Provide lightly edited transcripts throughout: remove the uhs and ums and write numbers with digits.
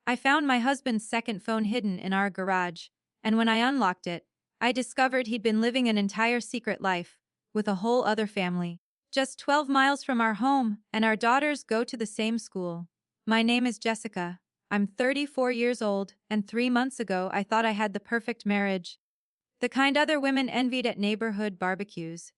I found my husband's second phone hidden in our garage, and when I unlocked it, I discovered he'd been living an entire secret life with a whole other family. Just 12 miles from our home, and our daughters go to the same school. My name is Jessica. I'm 34 years old, and 3 months ago I thought I had the perfect marriage. The kind other women envied at neighborhood barbecues.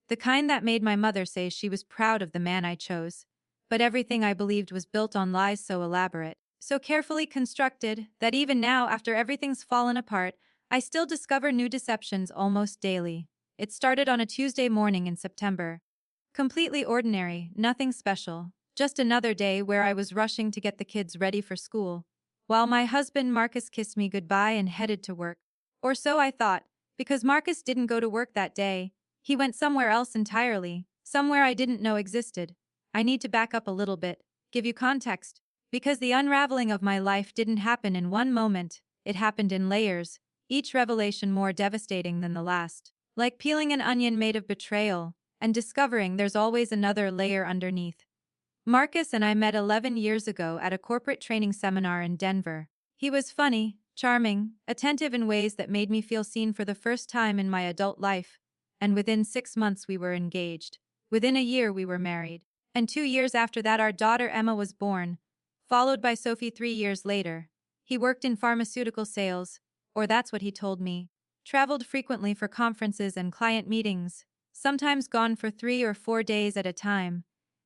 The kind that made my mother say she was proud of the man I chose. But everything I believed was built on lies so elaborate, so carefully constructed, that even now, after everything's fallen apart, I still discover new deceptions almost daily. It started on a Tuesday morning in September. Completely ordinary, nothing special. Just another day where I was rushing to get the kids ready for school, while my husband Marcus kissed me goodbye and headed to work. Or so I thought, because Marcus didn't go to work that day. He went somewhere else entirely, somewhere I didn't know existed. I need to back up a little bit, give you context, because the unraveling of my life didn't happen in one moment, it happened in layers, each revelation more devastating than the last. Like peeling an onion made of betrayal, and discovering there's always another layer underneath. Marcus and I met 11 years ago at a corporate training seminar in Denver. He was funny, charming, attentive in ways that made me feel seen for the first time in my adult life, and within 6 months we were engaged. Within a year we were married. And 2 years after that our daughter Emma was born, followed by Sophie 3 years later. He worked in pharmaceutical sales, or that's what he told me. Traveled frequently for conferences and client meetings, sometimes gone for 3 or 4 days at a time.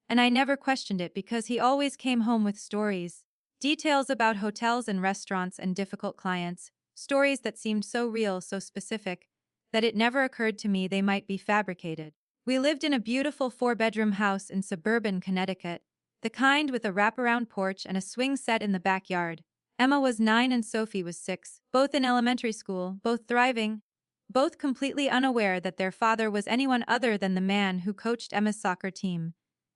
And I never questioned it because he always came home with stories. Details about hotels and restaurants and difficult clients, stories that seemed so real, so specific, that it never occurred to me they might be fabricated. We lived in a beautiful 4-bedroom house in suburban Connecticut, the kind with a wraparound porch and a swing set in the backyard. Emma was 9 and Sophie was 6, both in elementary school, both thriving, both completely unaware that their father was anyone other than the man who coached Emma's soccer team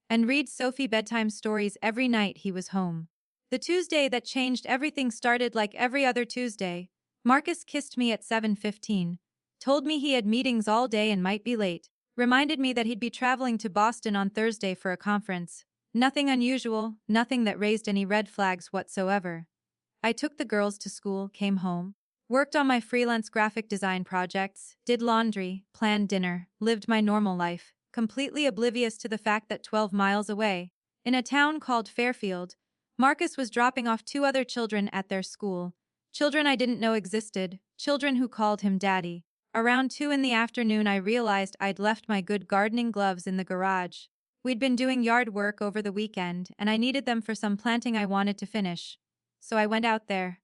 and read Sophie bedtime stories every night he was home. The Tuesday that changed everything started like every other Tuesday. Marcus kissed me at 7:15, told me he had meetings all day and might be late, reminded me that he'd be traveling to Boston on Thursday for a conference. Nothing unusual, nothing that raised any red flags whatsoever. I took the girls to school, came home, worked on my freelance graphic design projects, did laundry, planned dinner, lived my normal life, completely oblivious to the fact that 12 miles away, in a town called Fairfield, Marcus was dropping off 2 other children at their school, children I didn't know existed, children who called him daddy. Around 2 in the afternoon I realized I'd left my good gardening gloves in the garage. We'd been doing yard work over the weekend, and I needed them for some planting I wanted to finish. So I went out there.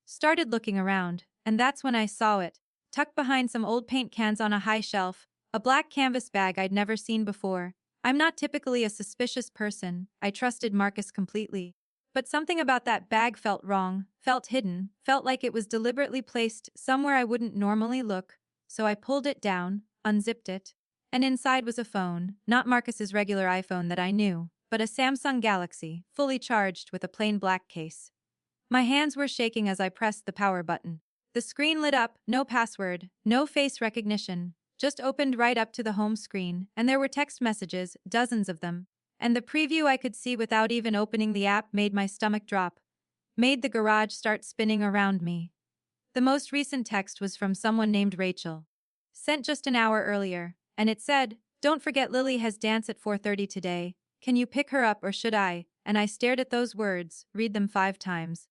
Started looking around, and that's when I saw it, tucked behind some old paint cans on a high shelf, a black canvas bag I'd never seen before. I'm not typically a suspicious person, I trusted Marcus completely. But something about that bag felt wrong, felt hidden, felt like it was deliberately placed somewhere I wouldn't normally look, so I pulled it down, unzipped it, and inside was a phone, not Marcus's regular iPhone that I knew, but a Samsung Galaxy, fully charged with a plain black case. My hands were shaking as I pressed the power button. The screen lit up, no password, no face recognition, just opened right up to the home screen, and there were text messages, dozens of them. And the preview I could see without even opening the app made my stomach drop, made the garage start spinning around me. The most recent text was from someone named Rachel, sent just an hour earlier, and it said, "Don't forget Lily has dance at 4:30 today. Can you pick her up or should I?" And I stared at those words, read them 5 times,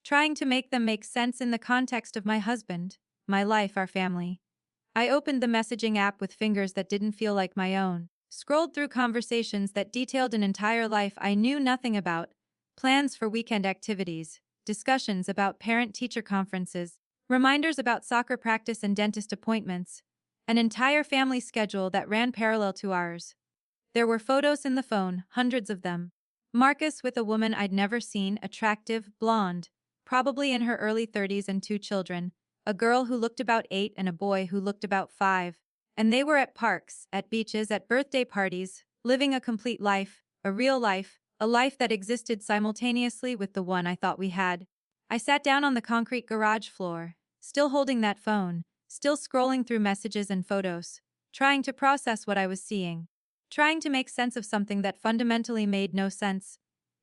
trying to make them make sense in the context of my husband, my life, our family. I opened the messaging app with fingers that didn't feel like my own, scrolled through conversations that detailed an entire life I knew nothing about, plans for weekend activities, discussions about parent-teacher conferences, reminders about soccer practice and dentist appointments, an entire family schedule that ran parallel to ours. There were photos in the phone, hundreds of them. Marcus with a woman I'd never seen, attractive, blonde, probably in her early 30s, and 2 children, a girl who looked about 8 and a boy who looked about 5. And they were at parks, at beaches, at birthday parties, living a complete life, a real life, a life that existed simultaneously with the one I thought we had. I sat down on the concrete garage floor, still holding that phone, still scrolling through messages and photos, trying to process what I was seeing, trying to make sense of something that fundamentally made no sense.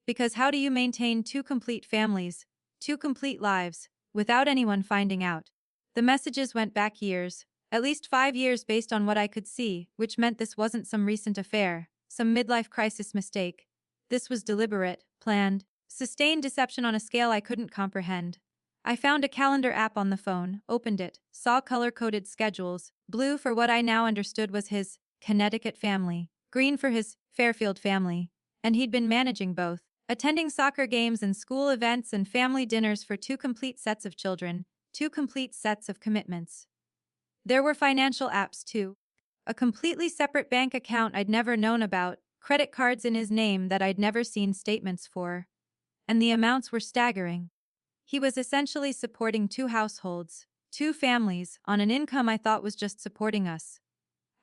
Because how do you maintain 2 complete families, 2 complete lives, without anyone finding out. The messages went back years, at least 5 years based on what I could see, which meant this wasn't some recent affair, some midlife crisis mistake. This was deliberate, planned, sustained deception on a scale I couldn't comprehend. I found a calendar app on the phone, opened it, saw color-coded schedules, blue for what I now understood was his Connecticut family, green for his Fairfield family, and he'd been managing both, attending soccer games and school events and family dinners for 2 complete sets of children, 2 complete sets of commitments. There were financial apps too. A completely separate bank account I'd never known about, credit cards in his name that I'd never seen statements for. And the amounts were staggering. He was essentially supporting 2 households, 2 families, on an income I thought was just supporting us.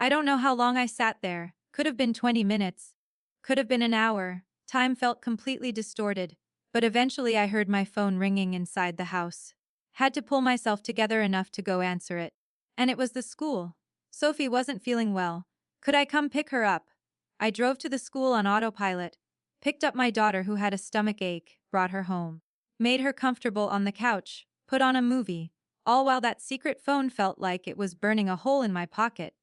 I don't know how long I sat there, could have been 20 minutes, could have been an hour, time felt completely distorted, but eventually I heard my phone ringing inside the house. Had to pull myself together enough to go answer it. And it was the school. Sophie wasn't feeling well. Could I come pick her up? I drove to the school on autopilot, picked up my daughter who had a stomach ache, brought her home, made her comfortable on the couch, put on a movie, all while that secret phone felt like it was burning a hole in my pocket.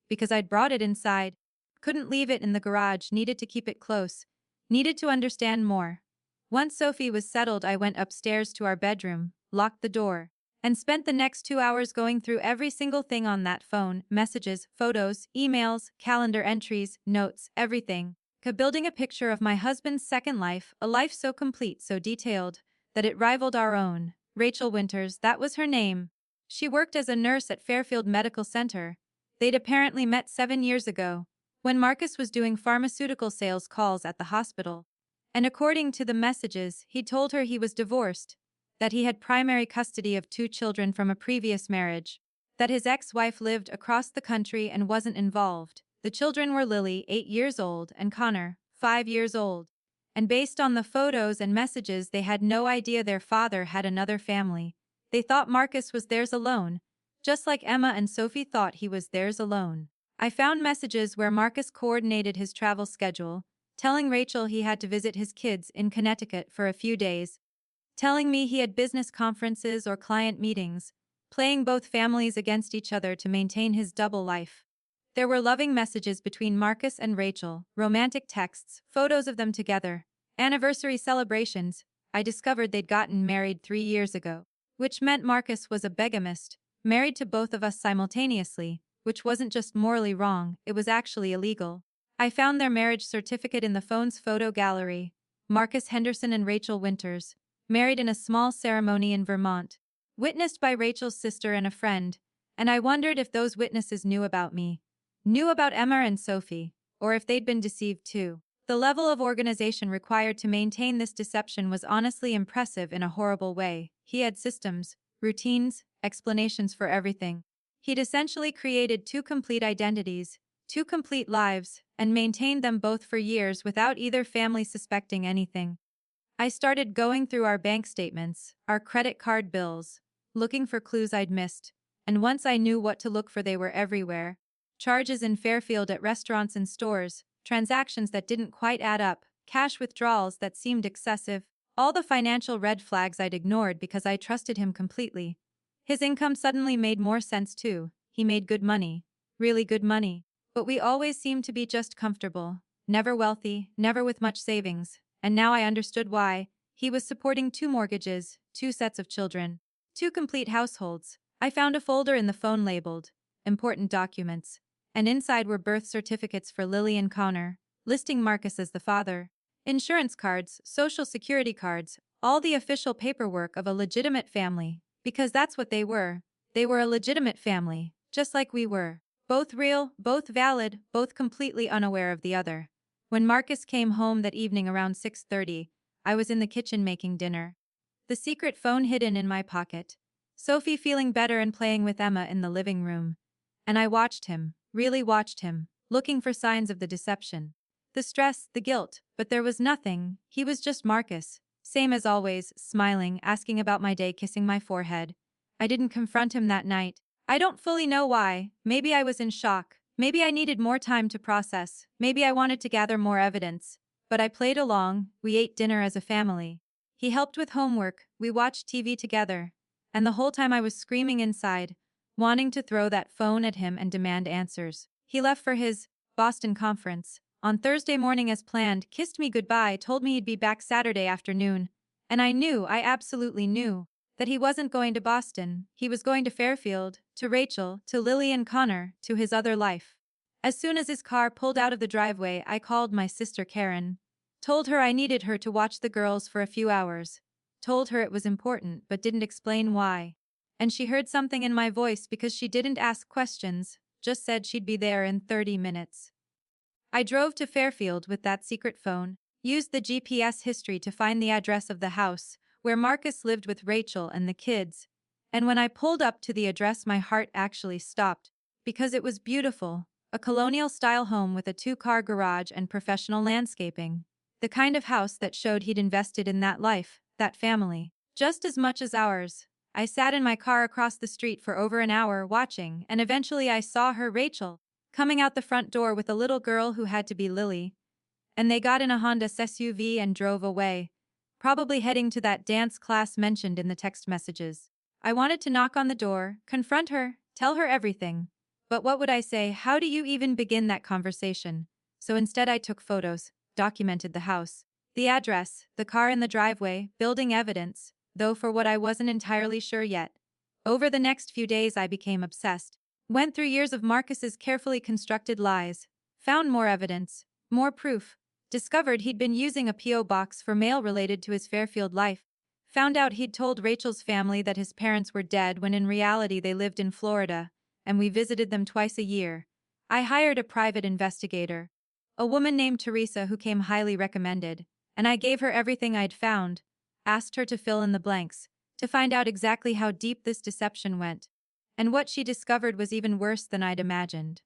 Because I'd brought it inside, couldn't leave it in the garage, needed to keep it close, needed to understand more. Once Sophie was settled, I went upstairs to our bedroom, locked the door, and spent the next 2 hours going through every single thing on that phone, messages, photos, emails, calendar entries, notes, everything. Building a picture of my husband's second life, a life so complete, so detailed, that it rivaled our own. Rachel Winters, that was her name. She worked as a nurse at Fairfield Medical Center. They'd apparently met 7 years ago, when Marcus was doing pharmaceutical sales calls at the hospital. And according to the messages, he told her he was divorced, that he had primary custody of 2 children from a previous marriage, that his ex-wife lived across the country and wasn't involved. The children were Lily, 8 years old, and Connor, 5 years old. And based on the photos and messages, they had no idea their father had another family. They thought Marcus was theirs alone, just like Emma and Sophie thought he was theirs alone. I found messages where Marcus coordinated his travel schedule, telling Rachel he had to visit his kids in Connecticut for a few days, telling me he had business conferences or client meetings, playing both families against each other to maintain his double life. There were loving messages between Marcus and Rachel, romantic texts, photos of them together, anniversary celebrations. I discovered they'd gotten married 3 years ago, which meant Marcus was a bigamist, married to both of us simultaneously, which wasn't just morally wrong, it was actually illegal. I found their marriage certificate in the phone's photo gallery. Marcus Henderson and Rachel Winters, married in a small ceremony in Vermont, witnessed by Rachel's sister and a friend, and I wondered if those witnesses knew about me, knew about Emma and Sophie, or if they'd been deceived too. The level of organization required to maintain this deception was honestly impressive in a horrible way. He had systems, routines, explanations for everything. He'd essentially created 2 complete identities, 2 complete lives, and maintained them both for years without either family suspecting anything. I started going through our bank statements, our credit card bills, looking for clues I'd missed, and once I knew what to look for, they were everywhere. Charges in Fairfield at restaurants and stores, transactions that didn't quite add up, cash withdrawals that seemed excessive, all the financial red flags I'd ignored because I trusted him completely. His income suddenly made more sense too. He made good money, really good money. But we always seemed to be just comfortable, never wealthy, never with much savings. And now I understood why. He was supporting 2 mortgages, 2 sets of children, 2 complete households. I found a folder in the phone labeled Important Documents, and inside were birth certificates for Lily and Connor, listing Marcus as the father, insurance cards, social security cards, all the official paperwork of a legitimate family, because that's what they were. They were a legitimate family, just like we were. Both real, both valid, both completely unaware of the other. When Marcus came home that evening around 6:30, I was in the kitchen making dinner. The secret phone hidden in my pocket. Sophie feeling better and playing with Emma in the living room. And I watched him, really watched him, looking for signs of the deception. The stress, the guilt, but there was nothing. He was just Marcus. Same as always, smiling, asking about my day, kissing my forehead. I didn't confront him that night. I don't fully know why. Maybe I was in shock. Maybe I needed more time to process. Maybe I wanted to gather more evidence. But I played along. We ate dinner as a family. He helped with homework, we watched TV together. And the whole time I was screaming inside, wanting to throw that phone at him and demand answers. He left for his Boston conference on Thursday morning as planned, kissed me goodbye, told me he'd be back Saturday afternoon. And I absolutely knew, that he wasn't going to Boston, he was going to Fairfield, to Rachel, to Lily and Connor, to his other life. As soon as his car pulled out of the driveway, I called my sister Karen. Told her I needed her to watch the girls for a few hours. Told her it was important but didn't explain why. And she heard something in my voice because she didn't ask questions, just said she'd be there in 30 minutes. I drove to Fairfield with that secret phone, used the GPS history to find the address of the house where Marcus lived with Rachel and the kids. And when I pulled up to the address, my heart actually stopped, because it was beautiful, a colonial-style home with a 2-car garage and professional landscaping. The kind of house that showed he'd invested in that life, that family, just as much as ours. I sat in my car across the street for over an hour watching, and eventually I saw her, Rachel, coming out the front door with a little girl who had to be Lily. And they got in a Honda SUV and drove away, probably heading to that dance class mentioned in the text messages. I wanted to knock on the door, confront her, tell her everything. But what would I say? How do you even begin that conversation? So instead I took photos, documented the house, the address, the car in the driveway, building evidence, though for what I wasn't entirely sure yet. Over the next few days I became obsessed. Went through years of Marcus's carefully constructed lies. Found more evidence, more proof. Discovered he'd been using a P.O. box for mail related to his Fairfield life. Found out he'd told Rachel's family that his parents were dead when in reality they lived in Florida, and we visited them twice a year. I hired a private investigator, a woman named Teresa who came highly recommended, and I gave her everything I'd found, asked her to fill in the blanks, to find out exactly how deep this deception went. And what she discovered was even worse than I'd imagined.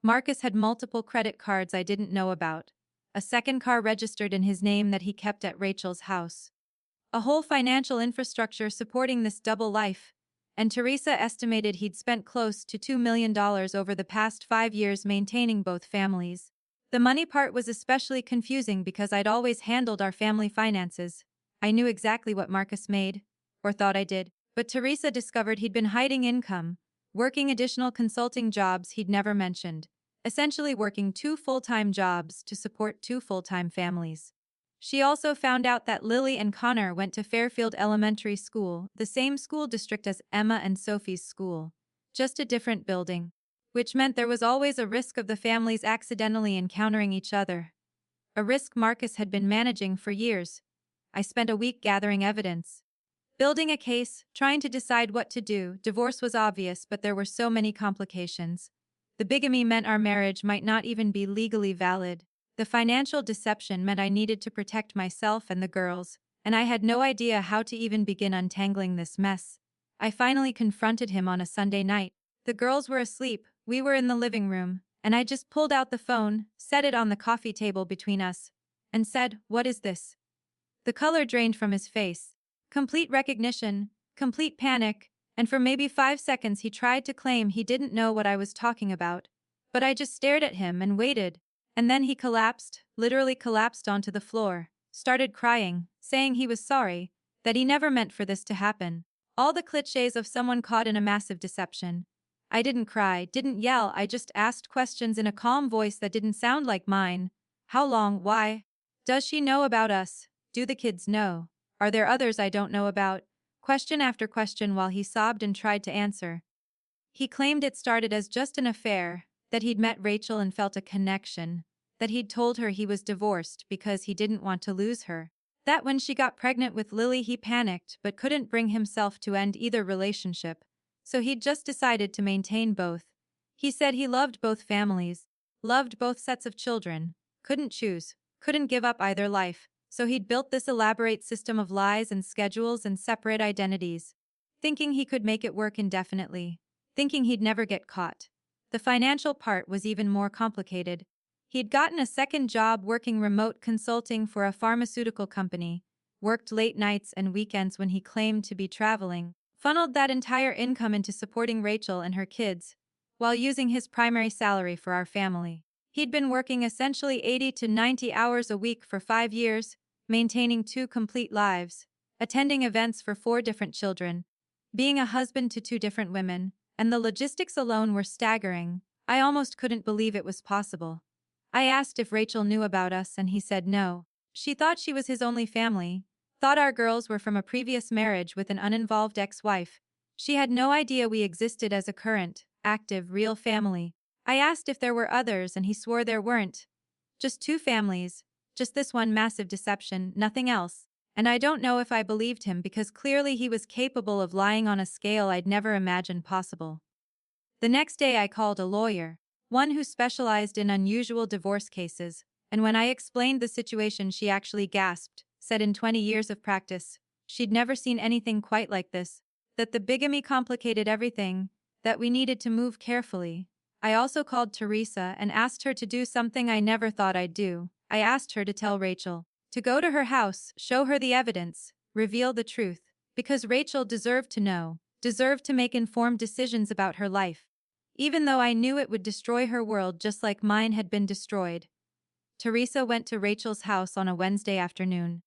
Marcus had multiple credit cards I didn't know about, a second car registered in his name that he kept at Rachel's house, a whole financial infrastructure supporting this double life, and Teresa estimated he'd spent close to $2 million over the past 5 years maintaining both families. The money part was especially confusing because I'd always handled our family finances. I knew exactly what Marcus made, or thought I did, but Teresa discovered he'd been hiding income, working additional consulting jobs he'd never mentioned, essentially working 2 full-time jobs to support 2 full-time families. She also found out that Lily and Connor went to Fairfield Elementary School, the same school district as Emma and Sophie's school, just a different building, which meant there was always a risk of the families accidentally encountering each other. A risk Marcus had been managing for years. I spent a week gathering evidence, building a case, trying to decide what to do. Divorce was obvious, but there were so many complications. The bigamy meant our marriage might not even be legally valid. The financial deception meant I needed to protect myself and the girls, and I had no idea how to even begin untangling this mess. I finally confronted him on a Sunday night. The girls were asleep, we were in the living room, and I just pulled out the phone, set it on the coffee table between us, and said, "What is this?" The color drained from his face. Complete recognition, complete panic, and for maybe 5 seconds he tried to claim he didn't know what I was talking about. But I just stared at him and waited. And then he collapsed, literally collapsed onto the floor, started crying, saying he was sorry, that he never meant for this to happen. All the clichés of someone caught in a massive deception. I didn't cry, didn't yell, I just asked questions in a calm voice that didn't sound like mine. How long? Why? Does she know about us? Do the kids know? Are there others I don't know about? Question after question while he sobbed and tried to answer. He claimed it started as just an affair, that he'd met Rachel and felt a connection, that he'd told her he was divorced because he didn't want to lose her, that when she got pregnant with Lily he panicked but couldn't bring himself to end either relationship, so he'd just decided to maintain both. He said he loved both families, loved both sets of children, couldn't choose, couldn't give up either life, so he'd built this elaborate system of lies and schedules and separate identities, thinking he could make it work indefinitely, thinking he'd never get caught. The financial part was even more complicated. He'd gotten a second job working remote consulting for a pharmaceutical company, worked late nights and weekends when he claimed to be traveling, funneled that entire income into supporting Rachel and her kids, while using his primary salary for our family. He'd been working essentially 80 to 90 hours a week for 5 years, maintaining 2 complete lives. attending events for 4 different children, being a husband to 2 different women, and the logistics alone were staggering. I almost couldn't believe it was possible. I asked if Rachel knew about us and he said no. She thought she was his only family, thought our girls were from a previous marriage with an uninvolved ex-wife. She had no idea we existed as a current, active, real family. I asked if there were others and he swore there weren't. Just 2 families. Just this one massive deception, nothing else. And I don't know if I believed him because clearly he was capable of lying on a scale I'd never imagined possible. The next day I called a lawyer, one who specialized in unusual divorce cases, and when I explained the situation she actually gasped, said in 20 years of practice, she'd never seen anything quite like this, that the bigamy complicated everything, that we needed to move carefully. I also called Teresa and asked her to do something I never thought I'd do. I asked her to tell Rachel, to go to her house, show her the evidence, reveal the truth, because Rachel deserved to know, deserved to make informed decisions about her life. Even though I knew it would destroy her world just like mine had been destroyed. Teresa went to Rachel's house on a Wednesday afternoon.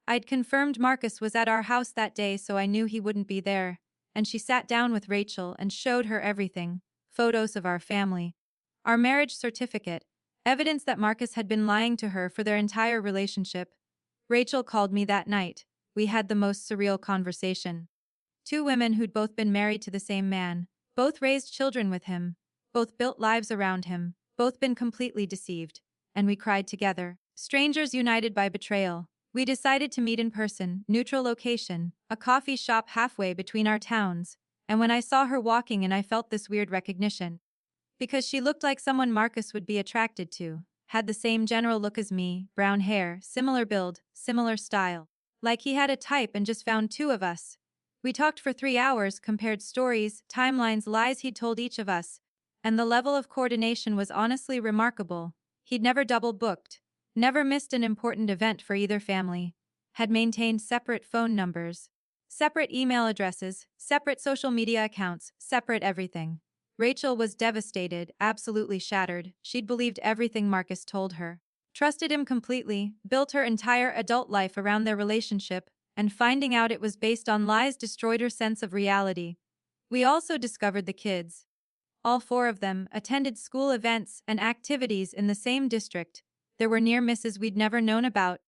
I'd confirmed Marcus was at our house that day, so I knew he wouldn't be there, and she sat down with Rachel and showed her everything, photos of our family, our marriage certificate, evidence that Marcus had been lying to her for their entire relationship. Rachel called me that night. We had the most surreal conversation. 2 women who'd both been married to the same man, both raised children with him, both built lives around him, both been completely deceived. And we cried together. Strangers united by betrayal. We decided to meet in person, neutral location, a coffee shop halfway between our towns. And when I saw her walking in, I felt this weird recognition. Because she looked like someone Marcus would be attracted to, had the same general look as me, brown hair, similar build, similar style. Like he had a type and just found 2 of us. We talked for 3 hours, compared stories, timelines, lies he'd told each of us, and the level of coordination was honestly remarkable. He'd never double-booked, never missed an important event for either family, had maintained separate phone numbers, separate email addresses, separate social media accounts, separate everything. Rachel was devastated, absolutely shattered. She'd believed everything Marcus told her, trusted him completely, built her entire adult life around their relationship, and finding out it was based on lies destroyed her sense of reality. We also discovered the kids. All 4 of them attended school events and activities in the same district. There were near misses we'd never known about.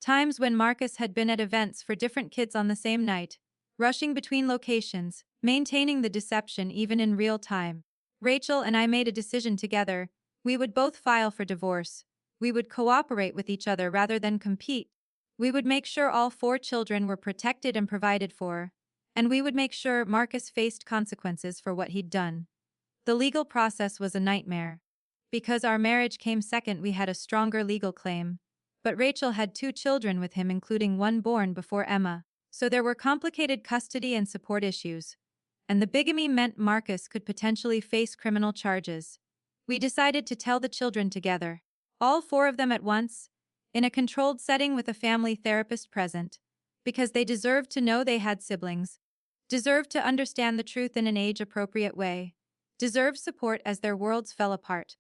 Times when Marcus had been at events for different kids on the same night, rushing between locations, maintaining the deception even in real time. Rachel and I made a decision together. We would both file for divorce. We would cooperate with each other rather than compete. We would make sure all 4 children were protected and provided for. And we would make sure Marcus faced consequences for what he'd done. The legal process was a nightmare. Because our marriage came second, we had a stronger legal claim. But Rachel had 2 children with him, including one born before Emma. So there were complicated custody and support issues. And the bigamy meant Marcus could potentially face criminal charges. We decided to tell the children together. All 4 of them at once, in a controlled setting with a family therapist present. Because they deserved to know they had siblings. Deserved to understand the truth in an age-appropriate way. Deserved support as their worlds fell apart.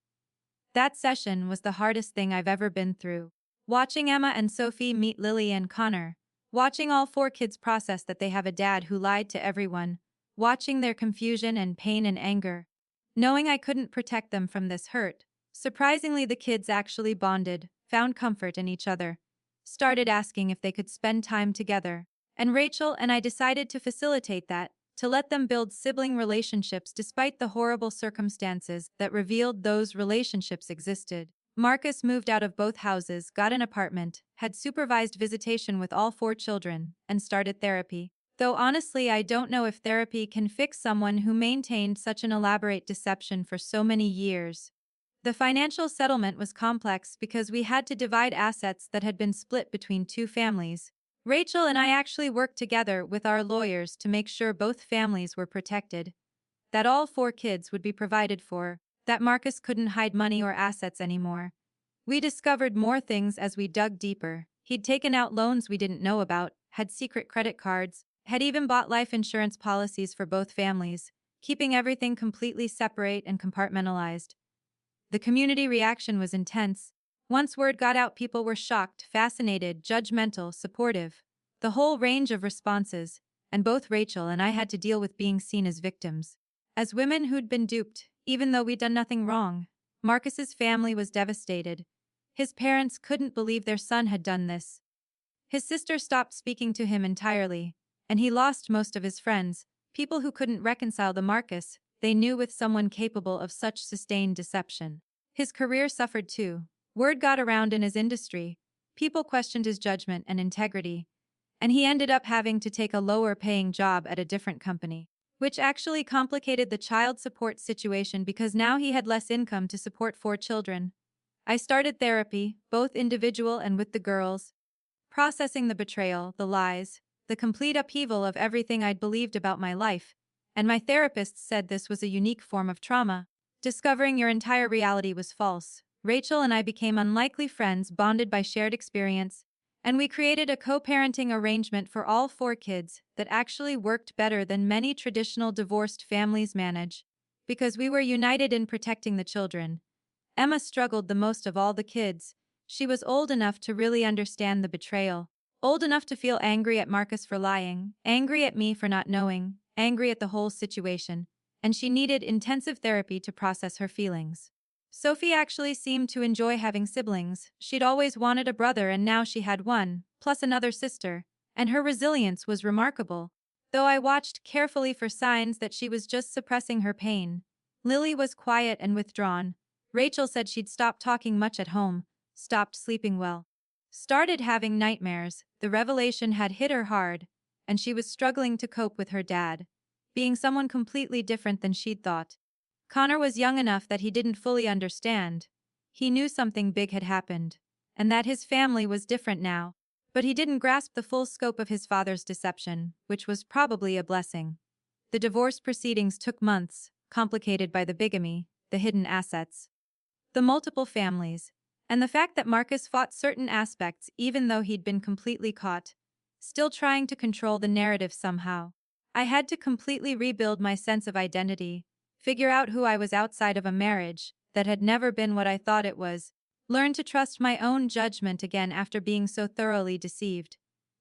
That session was the hardest thing I've ever been through. Watching Emma and Sophie meet Lily and Connor. Watching all 4 kids process that they have a dad who lied to everyone. Watching their confusion and pain and anger. Knowing I couldn't protect them from this hurt. Surprisingly, the kids actually bonded, found comfort in each other. Started asking if they could spend time together. And Rachel and I decided to facilitate that, to let them build sibling relationships despite the horrible circumstances that revealed those relationships existed. Marcus moved out of both houses, got an apartment, had supervised visitation with all 4 children, and started therapy. Though honestly, I don't know if therapy can fix someone who maintained such an elaborate deception for so many years. The financial settlement was complex because we had to divide assets that had been split between 2 families. Rachel and I actually worked together with our lawyers to make sure both families were protected, that all 4 kids would be provided for, that Marcus couldn't hide money or assets anymore. We discovered more things as we dug deeper. He'd taken out loans we didn't know about, had secret credit cards, had even bought life insurance policies for both families, keeping everything completely separate and compartmentalized. The community reaction was intense. Once word got out, people were shocked, fascinated, judgmental, supportive. The whole range of responses, and both Rachel and I had to deal with being seen as victims. As women who'd been duped, even though we'd done nothing wrong. Marcus's family was devastated. His parents couldn't believe their son had done this. His sister stopped speaking to him entirely, and he lost most of his friends, people who couldn't reconcile the Marcus they knew with someone capable of such sustained deception. His career suffered too. Word got around in his industry. People questioned his judgment and integrity, and he ended up having to take a lower-paying job at a different company, which actually complicated the child support situation because now he had less income to support 4 children. I started therapy, both individual and with the girls, processing the betrayal, the lies, the complete upheaval of everything I'd believed about my life, and my therapist said this was a unique form of trauma. Discovering your entire reality was false. Rachel and I became unlikely friends bonded by shared experience, and we created a co-parenting arrangement for all 4 kids that actually worked better than many traditional divorced families manage, because we were united in protecting the children. Emma struggled the most of all the kids. She was old enough to really understand the betrayal, old enough to feel angry at Marcus for lying, angry at me for not knowing, angry at the whole situation, and she needed intensive therapy to process her feelings. Sophie actually seemed to enjoy having siblings. She'd always wanted a brother and now she had one, plus another sister, and her resilience was remarkable. Though I watched carefully for signs that she was just suppressing her pain. Lily was quiet and withdrawn. Rachel said she'd stopped talking much at home, stopped sleeping well, started having nightmares. The revelation had hit her hard, and she was struggling to cope with her dad, being someone completely different than she'd thought. Connor was young enough that he didn't fully understand. He knew something big had happened, and that his family was different now, but he didn't grasp the full scope of his father's deception, which was probably a blessing. The divorce proceedings took months, complicated by the bigamy, the hidden assets, the multiple families, and the fact that Marcus fought certain aspects even though he'd been completely caught, still trying to control the narrative somehow. I had to completely rebuild my sense of identity, figure out who I was outside of a marriage that had never been what I thought it was, learn to trust my own judgment again after being so thoroughly deceived.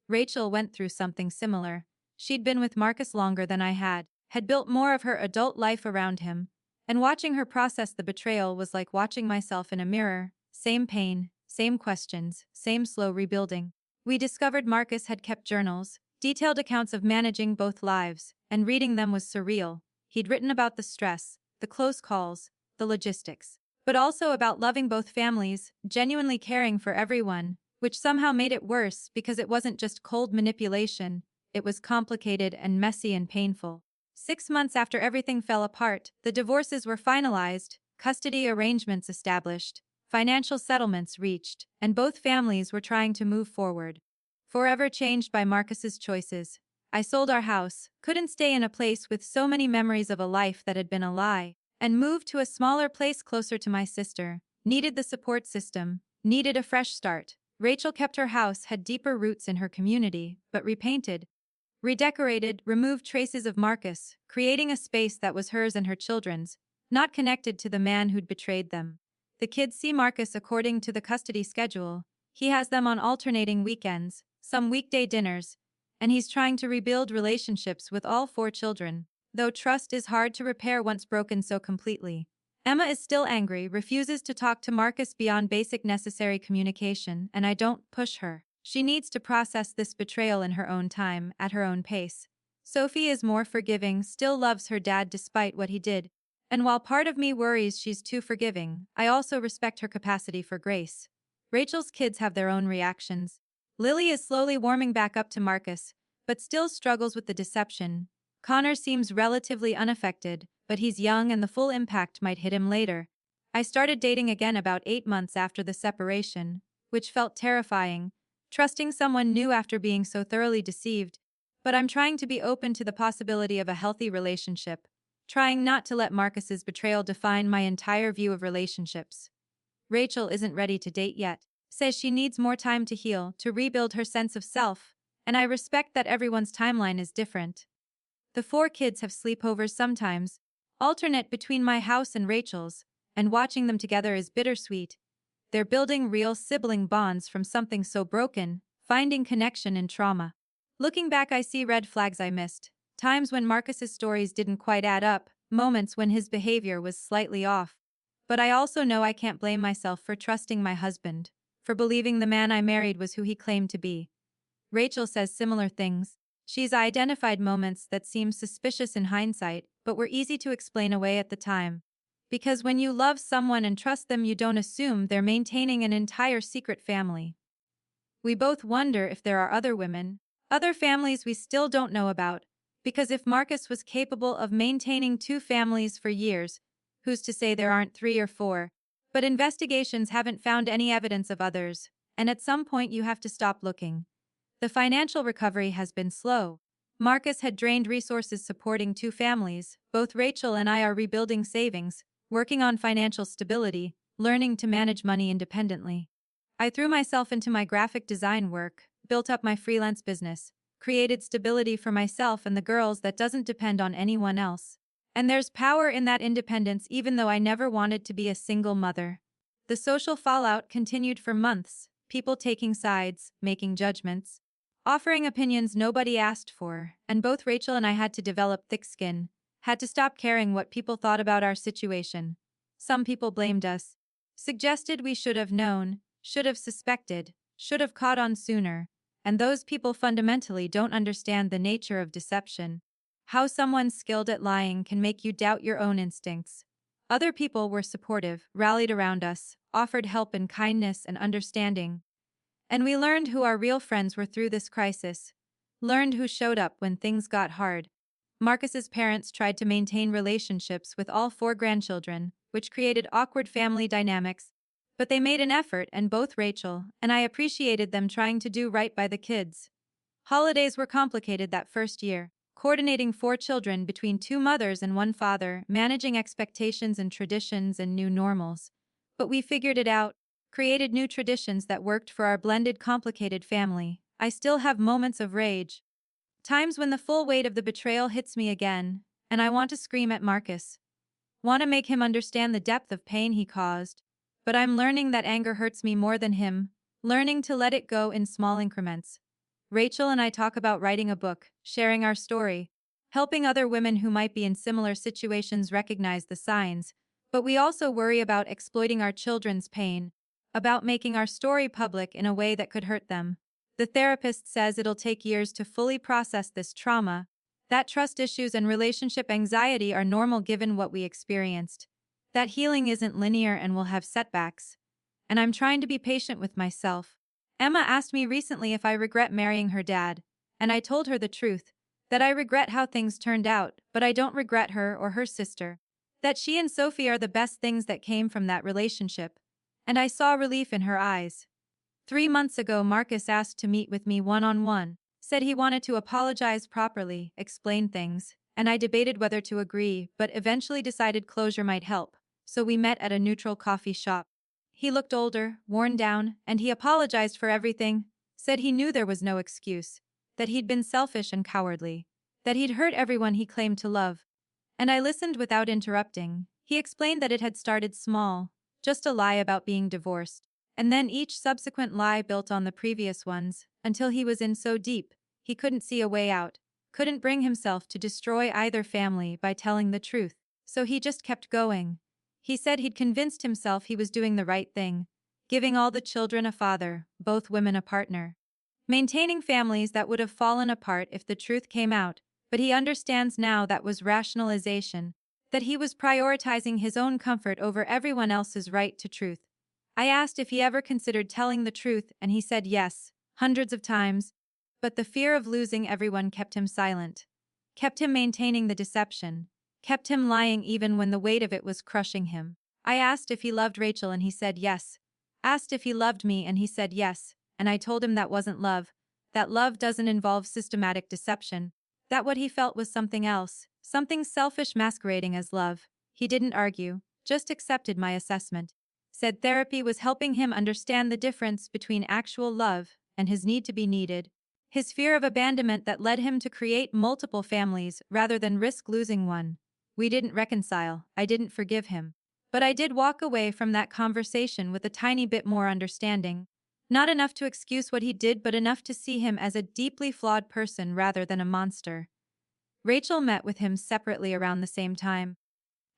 Rachel went through something similar. She'd been with Marcus longer than I had built more of her adult life around him, and watching her process the betrayal was like watching myself in a mirror. Same pain, same questions, same slow rebuilding. We discovered Marcus had kept journals, detailed accounts of managing both lives, and reading them was surreal. He'd written about the stress, the close calls, the logistics, but also about loving both families, genuinely caring for everyone, which somehow made it worse because it wasn't just cold manipulation, it was complicated and messy and painful. 6 months after everything fell apart, the divorces were finalized, custody arrangements established, financial settlements reached, and both families were trying to move forward. Forever changed by Marcus's choices. I sold our house, couldn't stay in a place with so many memories of a life that had been a lie, and moved to a smaller place closer to my sister. Needed the support system, needed a fresh start. Rachel kept her house, had deeper roots in her community, but repainted, redecorated, removed traces of Marcus, creating a space that was hers and her children's, not connected to the man who'd betrayed them. The kids see Marcus according to the custody schedule. He has them on alternating weekends, some weekday dinners, and he's trying to rebuild relationships with all 4 children, though trust is hard to repair once broken so completely. Emma is still angry, refuses to talk to Marcus beyond basic necessary communication, and I don't push her. She needs to process this betrayal in her own time, at her own pace. Sophie is more forgiving, still loves her dad despite what he did, and while part of me worries she's too forgiving, I also respect her capacity for grace. Rachel's kids have their own reactions. Lily is slowly warming back up to Marcus, but still struggles with the deception. Connor seems relatively unaffected, but he's young and the full impact might hit him later. I started dating again about 8 months after the separation, which felt terrifying, trusting someone new after being so thoroughly deceived, but I'm trying to be open to the possibility of a healthy relationship, trying not to let Marcus's betrayal define my entire view of relationships. Rachel isn't ready to date yet, says she needs more time to heal, to rebuild her sense of self, and I respect that everyone's timeline is different. The 4 kids have sleepovers sometimes, alternate between my house and Rachel's, and watching them together is bittersweet. They're building real sibling bonds from something so broken, finding connection in trauma. Looking back, I see red flags I missed. Times when Marcus's stories didn't quite add up, moments when his behavior was slightly off. But I also know I can't blame myself for trusting my husband, for believing the man I married was who he claimed to be. Rachel says similar things. She's identified moments that seem suspicious in hindsight, but were easy to explain away at the time. Because when you love someone and trust them, you don't assume they're maintaining an entire secret family. We both wonder if there are other women, other families we still don't know about, because if Marcus was capable of maintaining two families for years, who's to say there aren't three or four? But investigations haven't found any evidence of others, and at some point you have to stop looking. The financial recovery has been slow. Marcus had drained resources supporting two families. Both Rachel and I are rebuilding savings, working on financial stability, learning to manage money independently. I threw myself into my graphic design work, built up my freelance business, created stability for myself and the girls that doesn't depend on anyone else. And there's power in that independence, even though I never wanted to be a single mother. The social fallout continued for months, people taking sides, making judgments, offering opinions nobody asked for, and both Rachel and I had to develop thick skin, had to stop caring what people thought about our situation. Some people blamed us, suggested we should have known, should have suspected, should have caught on sooner, and those people fundamentally don't understand the nature of deception. How someone skilled at lying can make you doubt your own instincts. Other people were supportive, rallied around us, offered help and kindness and understanding. And we learned who our real friends were through this crisis. Learned who showed up when things got hard. Marcus's parents tried to maintain relationships with all four grandchildren, which created awkward family dynamics. But they made an effort, and both Rachel and I appreciated them trying to do right by the kids. Holidays were complicated that first year. Coordinating four children between two mothers and one father, managing expectations and traditions and new normals. But we figured it out, created new traditions that worked for our blended, complicated family. I still have moments of rage. Times when the full weight of the betrayal hits me again, and I want to scream at Marcus. Want to make him understand the depth of pain he caused. But I'm learning that anger hurts me more than him, learning to let it go in small increments. Rachel and I talk about writing a book, sharing our story, helping other women who might be in similar situations recognize the signs, but we also worry about exploiting our children's pain, about making our story public in a way that could hurt them. The therapist says it'll take years to fully process this trauma, that trust issues and relationship anxiety are normal given what we experienced, that healing isn't linear and will have setbacks. And I'm trying to be patient with myself. Emma asked me recently if I regret marrying her dad, and I told her the truth, that I regret how things turned out, but I don't regret her or her sister, that she and Sophie are the best things that came from that relationship. And I saw relief in her eyes. 3 months ago, Marcus asked to meet with me one-on-one, said he wanted to apologize properly, explain things, and I debated whether to agree, but eventually decided closure might help, so we met at a neutral coffee shop. He looked older, worn down, and he apologized for everything, said he knew there was no excuse, that he'd been selfish and cowardly, that he'd hurt everyone he claimed to love. And I listened without interrupting. He explained that it had started small, just a lie about being divorced, and then each subsequent lie built on the previous ones, until he was in so deep, he couldn't see a way out, couldn't bring himself to destroy either family by telling the truth, so he just kept going. He said he'd convinced himself he was doing the right thing, giving all the children a father, both women a partner, maintaining families that would have fallen apart if the truth came out, but he understands now that was rationalization, that he was prioritizing his own comfort over everyone else's right to truth. I asked if he ever considered telling the truth, and he said yes, hundreds of times, but the fear of losing everyone kept him silent, kept him maintaining the deception, kept him lying even when the weight of it was crushing him. I asked if he loved Rachel and he said yes. Asked if he loved me and he said yes, and I told him that wasn't love, that love doesn't involve systematic deception, that what he felt was something else, something selfish masquerading as love. He didn't argue, just accepted my assessment. Said therapy was helping him understand the difference between actual love and his need to be needed. His fear of abandonment that led him to create multiple families rather than risk losing one. We didn't reconcile, I didn't forgive him. But I did walk away from that conversation with a tiny bit more understanding. Not enough to excuse what he did, but enough to see him as a deeply flawed person rather than a monster. Rachel met with him separately around the same time,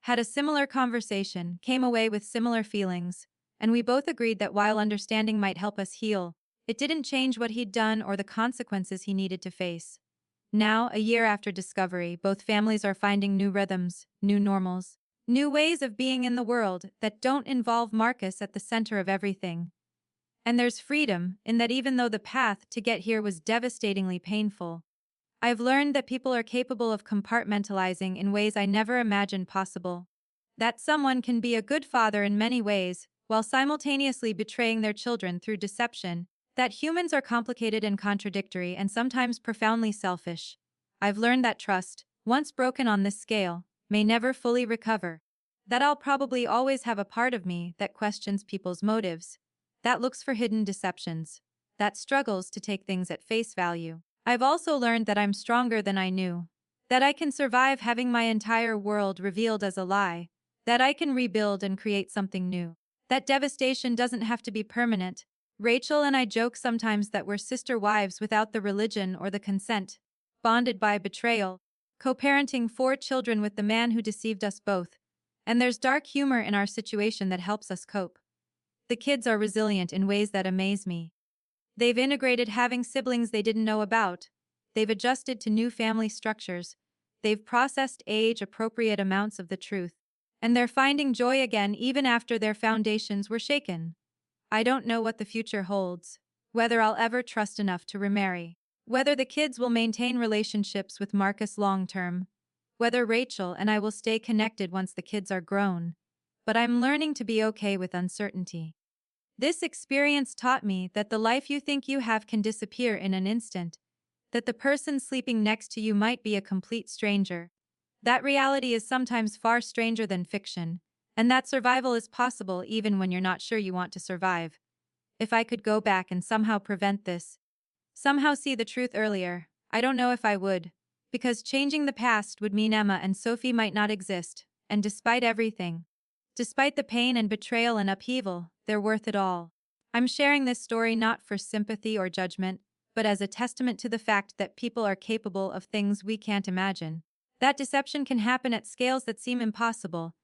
had a similar conversation, came away with similar feelings, and we both agreed that while understanding might help us heal, it didn't change what he'd done or the consequences he needed to face. Now, a year after discovery, both families are finding new rhythms, new normals, new ways of being in the world that don't involve Marcus at the center of everything. And there's freedom in that even though the path to get here was devastatingly painful, I've learned that people are capable of compartmentalizing in ways I never imagined possible. That someone can be a good father in many ways, while simultaneously betraying their children through deception. That humans are complicated and contradictory and sometimes profoundly selfish. I've learned that trust, once broken on this scale, may never fully recover. That I'll probably always have a part of me that questions people's motives, that looks for hidden deceptions, that struggles to take things at face value. I've also learned that I'm stronger than I knew, that I can survive having my entire world revealed as a lie, that I can rebuild and create something new. That devastation doesn't have to be permanent. Rachel and I joke sometimes that we're sister wives without the religion or the consent, bonded by betrayal, co-parenting 4 children with the man who deceived us both. And there's dark humor in our situation that helps us cope. The kids are resilient in ways that amaze me. They've integrated having siblings they didn't know about. They've adjusted to new family structures. They've processed age-appropriate amounts of the truth. And they're finding joy again even after their foundations were shaken. I don't know what the future holds, whether I'll ever trust enough to remarry, whether the kids will maintain relationships with Marcus long-term, whether Rachel and I will stay connected once the kids are grown. But I'm learning to be okay with uncertainty. This experience taught me that the life you think you have can disappear in an instant, that the person sleeping next to you might be a complete stranger. That reality is sometimes far stranger than fiction, and that survival is possible even when you're not sure you want to survive. If I could go back and somehow prevent this, somehow see the truth earlier, I don't know if I would, because changing the past would mean Emma and Sophie might not exist, and despite everything, despite the pain and betrayal and upheaval, they're worth it all. I'm sharing this story not for sympathy or judgment, but as a testament to the fact that people are capable of things we can't imagine. That deception can happen at scales that seem impossible,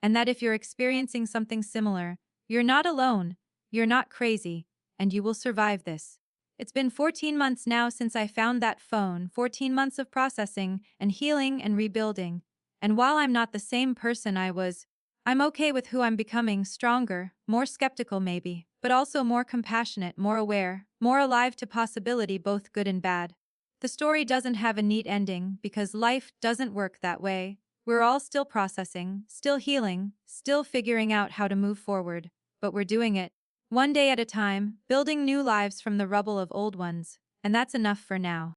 and that if you're experiencing something similar, you're not alone, you're not crazy, and you will survive this. It's been 14 months now since I found that phone, 14 months of processing and healing and rebuilding. And while I'm not the same person I was, I'm okay with who I'm becoming, stronger, more skeptical maybe, but also more compassionate, more aware, more alive to possibility, both good and bad. The story doesn't have a neat ending because life doesn't work that way. We're all still processing, still healing, still figuring out how to move forward, but we're doing it, one day at a time, building new lives from the rubble of old ones, and that's enough for now.